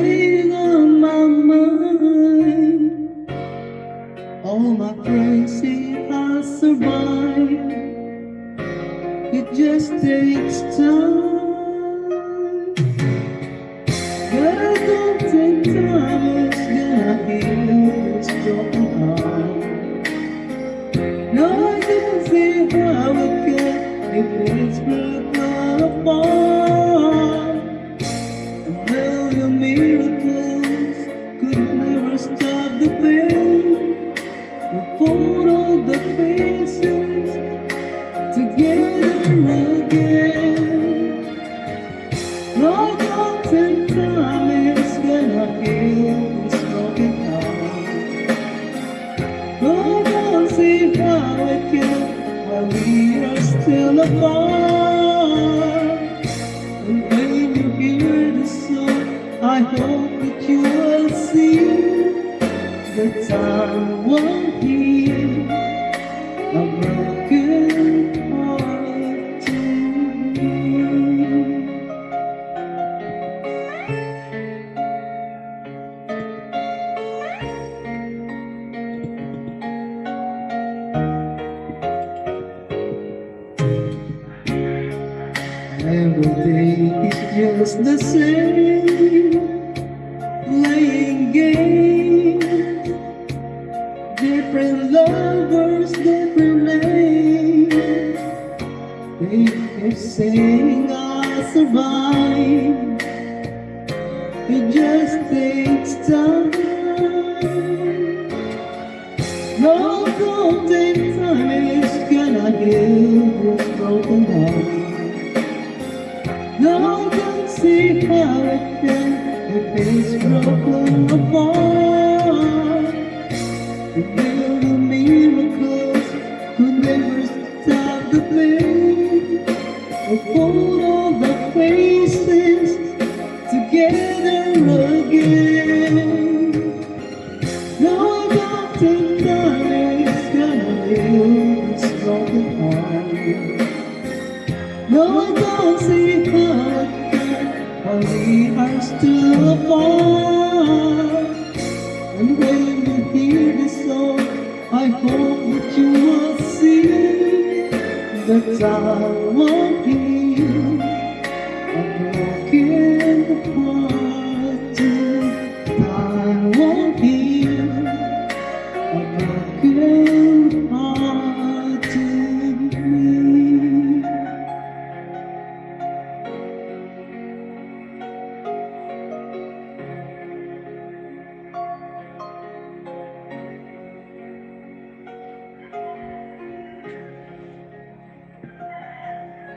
thing on my mind. All my friends say I survive. It just takes time, but I don't think time is gonna heal this broken heart. No, I don't see how it can if it's broken apart. A million miracles could never stop the pain. We put all the faces together again. No, I don't think time is gonna heal this broken heart. No, I don't see how it can while we are still apart. And when you hear the song, I hope that you will see that time won't heal a broken heart to me. Every day is just the same, playing games, different lovers, different names. They keep saying I'll survive. It just takes time. No, don't take time is gonna heal this broken heart. No, don't see how it can if it's broken apart. The little miracles could never stop the pain. We put all the faces together again. No, I don't think that is gonna heal this broken heart. No, I don't see how it can while we are still apart. And when you hear this song, I hope that you will see that time won't heal a broken heart too. Time won't heal a broken heart.